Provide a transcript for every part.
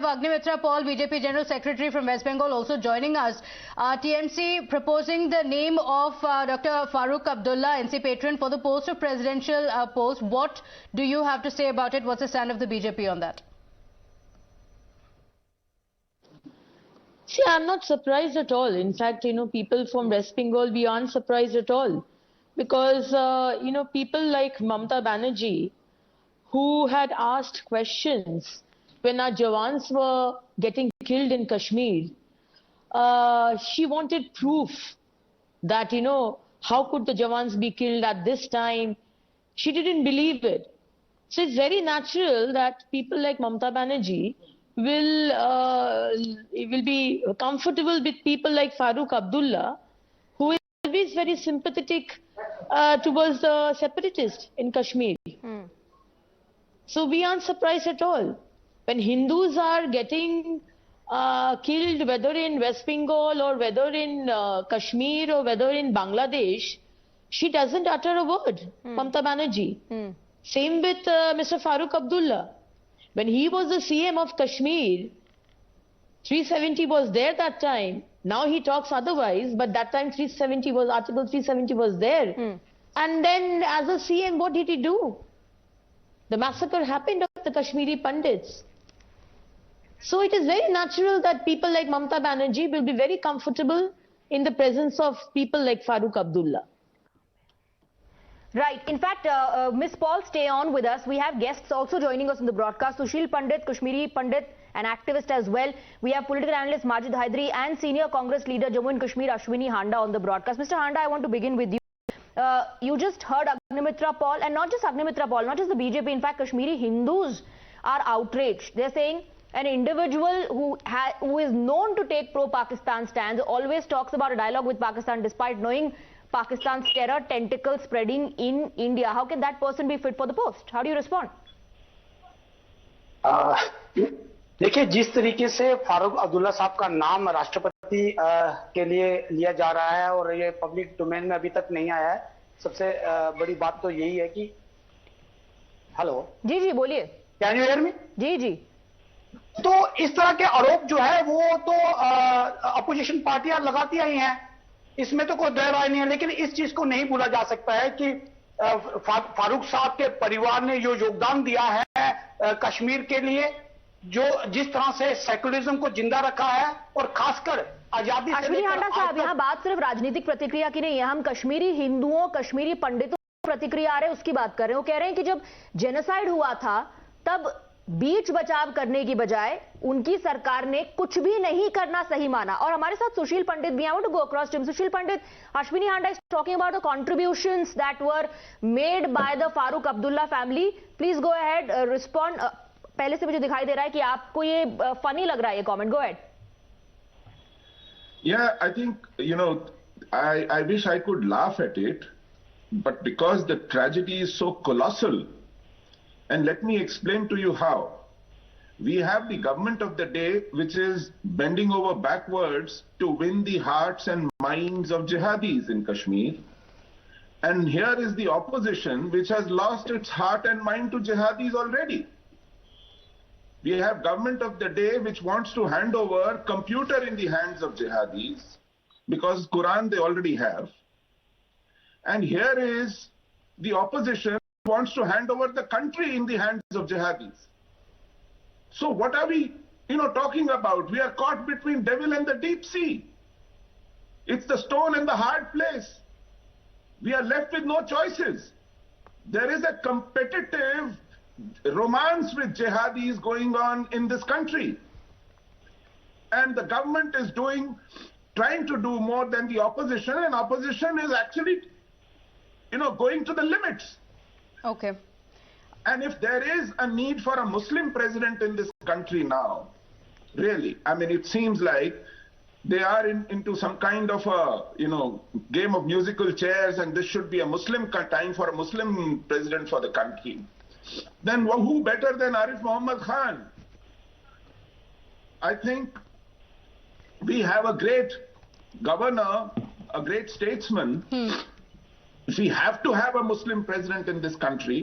Agnimitra Paul, BJP General Secretary from West Bengal, also joining us. TMC proposing the name of Dr. Farooq Abdullah, NC patron, for the post of presidential post. What do you have to say about it? What's the stand of the BJP on that? See, I'm not surprised at all. In fact, people from West Bengal, we aren't surprised at all. Because, people like Mamata Banerjee, who had asked questions when our Jawans were getting killed in Kashmir, she wanted proof that, how could the Jawans be killed at this time? She didn't believe it. So it's very natural that people like Mamata Banerjee will be comfortable with people like Farooq Abdullah, who is always very sympathetic towards the separatists in Kashmir. So we aren't surprised at all. When Hindus are getting killed, whether in West Bengal or whether in Kashmir or whether in Bangladesh, she doesn't utter a word, Mamata Banerjee. Same with Mr. Farooq Abdullah. When he was the CM of Kashmir, 370 was there that time. Now he talks otherwise, but that time Article 370 was there. And then as a CM, what did he do? The massacre happened of the Kashmiri Pandits. So it is very natural that people like Mamata Banerjee will be very comfortable in the presence of people like Farooq Abdullah. Right. In fact, Ms. Paul, stay on with us. We have guests also joining us in the broadcast. Sushil Pandit, Kashmiri Pandit, an activist as well. We have political analyst Majid Hydari and senior Congress leader Jammu and Kashmir Ashwini Handa on the broadcast. Mr. Handa, I want to begin with you. You just heard Agnimitra Paul, and not just Agnimitra Paul, not just the BJP. In fact, Kashmiri Hindus are outraged. They're saying an individual who is known to take pro-Pakistan stands always talks about a dialogue with Pakistan despite knowing Pakistan's terror tentacles spreading in India. How can that person be fit for the post? How do you respond? देखिए, जिस तरीके से फारूक अब्दुल्ला साहब का नाम राष्ट्रपति के लिए लिया जा रहा है और ये पब्लिक डोमेन में अभी तक नहीं आया है, सबसे बड़ी बात तो यही है कि हेलो जी जी बोलिए, कैन यू हियर मी? जी जी। तो इस तरह के आरोप जो है वो तो अपोजिशन पार्टियां लगाती आई हैं, इसमें तो कोई दो राय नहीं है। लेकिन इस चीज को नहीं भूला जा सकता है कि फारूक साहब के परिवार ने जो योगदान दिया है कश्मीर के लिए, जो जिस तरह से सेकुलरिज्म को जिंदा रखा है और खासकर आजादी से अश्विनी हांडा साहब, यहाँ बात सिर्फ राजनीतिक प्रतिक्रिया की नहीं है। हम कश्मीरी हिंदुओं, कश्मीरी पंडितों की प्रतिक्रिया आ रहे हैं उसकी बात कर रहे हैं। वो कह रहे हैं कि जब जेनोसाइड हुआ था तब बीच बचाव करने की बजाय उनकी सरकार ने कुछ भी नहीं करना सही माना। और हमारे साथ सुशील पंडित भी, I want to go across Tim. Sushil Pandit, Ashwini Handa is talking about the contributions that were made by the Farooq Abdullah family. Please go ahead, respond. पहले से मुझे दिखाई दे रहा है कि आपको ये फनी लग रहा है ये comment. Go ahead. Yeah, I think, I wish I could laugh at it, but because the tragedy is so colossal. And let me explain to you how. We have the government of the day which is bending over backwards to win the hearts and minds of jihadis in Kashmir. And here is the opposition which has lost its heart and mind to jihadis already. We have government of the day which wants to hand over computer in the hands of jihadis because Quran they already have. And here is the opposition wants to hand over the country in the hands of jihadis. So what are we, talking about? We are caught between devil and the deep sea. It's the stone and the hard place. We are left with no choices. There is a competitive romance with jihadis going on in this country. And the government is trying to do more than the opposition, and opposition is actually, going to the limits. Okay. And if there is a need for a Muslim president in this country now, really, I mean, it seems like they are into some kind of a, game of musical chairs, and this should be a Muslim time for a Muslim president for the country. Then who better than Arif Muhammad Khan? I think we have a great governor, a great statesman. If we have to have a Muslim president in this country,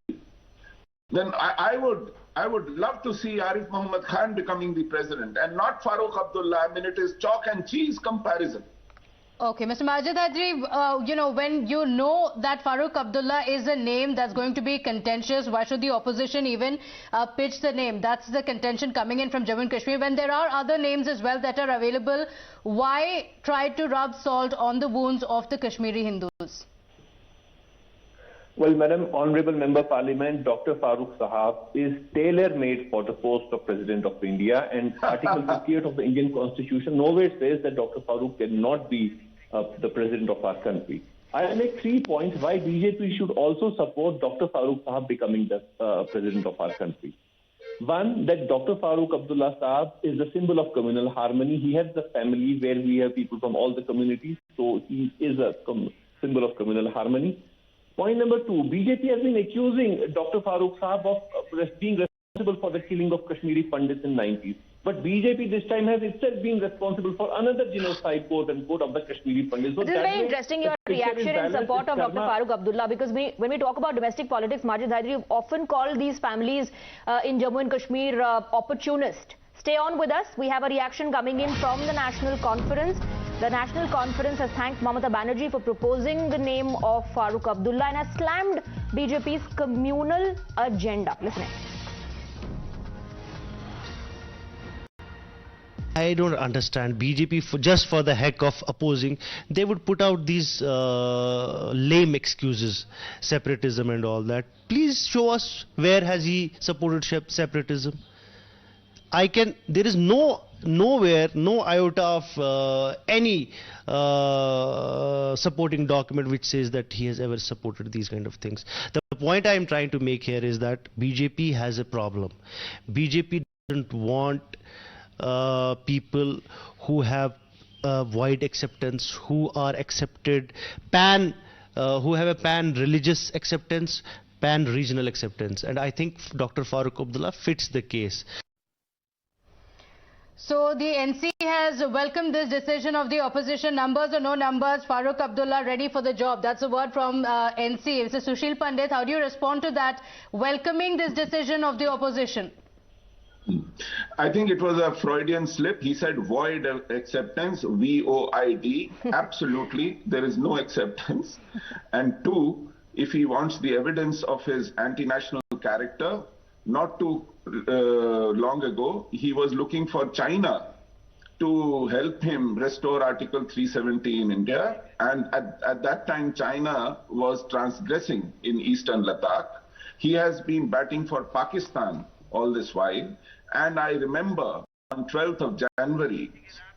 then I would I would love to see Arif Muhammad Khan becoming the president and not Farooq Abdullah. I mean, it is chalk and cheese comparison. Okay, Mr. Majid Hydari, when you know that Farooq Abdullah is a name that's going to be contentious, why should the opposition even pitch the name? That's the contention coming in from Jammu and Kashmir. When there are other names as well that are available, why try to rub salt on the wounds of the Kashmiri Hindus? Well, Madam Honorable Member Parliament, Dr. Farooq Sahab is tailor-made for the post of President of India, and Article 58 of the Indian Constitution nowhere says that Dr. Farooq cannot be the President of our country. I'll make 3 points why BJP should also support Dr. Farooq Sahab becoming the President of our country. One, that Dr. Farooq Abdullah Sahab is the symbol of communal harmony. He has the family where we have people from all the communities, so he is a symbol of communal harmony. Point number 2, BJP has been accusing Dr. Farooq Sahab of being responsible for the killing of Kashmiri Pandits in the 90s. But BJP this time has itself been responsible for another genocide, quote-unquote, of the Kashmiri Pandits. So this is very interesting, your reaction in support of Dr. Farooq Abdullah, because when we talk about domestic politics, Majid Hydari, you've often called these families in Jammu and Kashmir opportunist. Stay on with us. We have a reaction coming in from the National Conference. The National Conference has thanked Mamata Banerjee for proposing the name of Farooq Abdullah and has slammed BJP's communal agenda. Listen in. I don't understand BJP just for the heck of opposing. They would put out these lame excuses, separatism and all that. Please show us where has he supported separatism. There is nowhere, no iota of any supporting document which says that he has ever supported these kind of things. The point I am trying to make here is that BJP has a problem. BJP doesn't want people who have wide acceptance, who are accepted, who have a pan-religious acceptance, pan-regional acceptance. And I think Dr. Farooq Abdullah fits the case. So the NC has welcomed this decision of the opposition. Numbers or no numbers, Farooq Abdullah ready for the job. That's a word from NC. Mr. Sushil Pandit, how do you respond to that, welcoming this decision of the opposition? I think it was a Freudian slip. He said void acceptance, V-O-I-D. Absolutely, there is no acceptance. And 2, if he wants the evidence of his anti-national character, not too long ago, he was looking for China to help him restore Article 370 in India. And at that time, China was transgressing in eastern Ladakh. He has been batting for Pakistan all this while. And I remember on 12th of January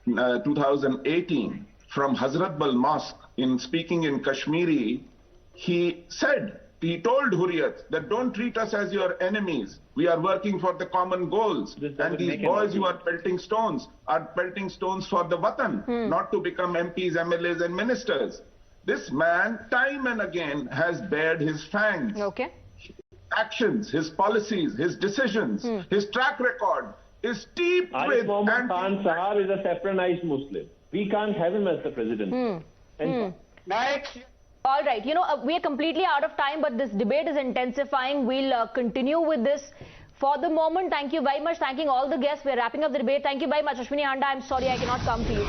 2018, from Hazratbal Mosque, in speaking in Kashmiri, he told Hurriyat that don't treat us as your enemies. We are working for the common goals. And these boys who are pelting stones for the Watan, not to become MPs, MLAs and ministers. This man, time and again, has bared his fangs. Okay. Actions, his policies, his decisions, his track record is steeped with... Arif Muhammad Khan Sahab is a separatized Muslim. We can't have him as the president. Next. All right, we are completely out of time, but this debate is intensifying. We'll continue with this. For the moment, thank you very much. Thanking all the guests. We're wrapping up the debate. Thank you very much. Ashwini Handa, I'm sorry I cannot come to you.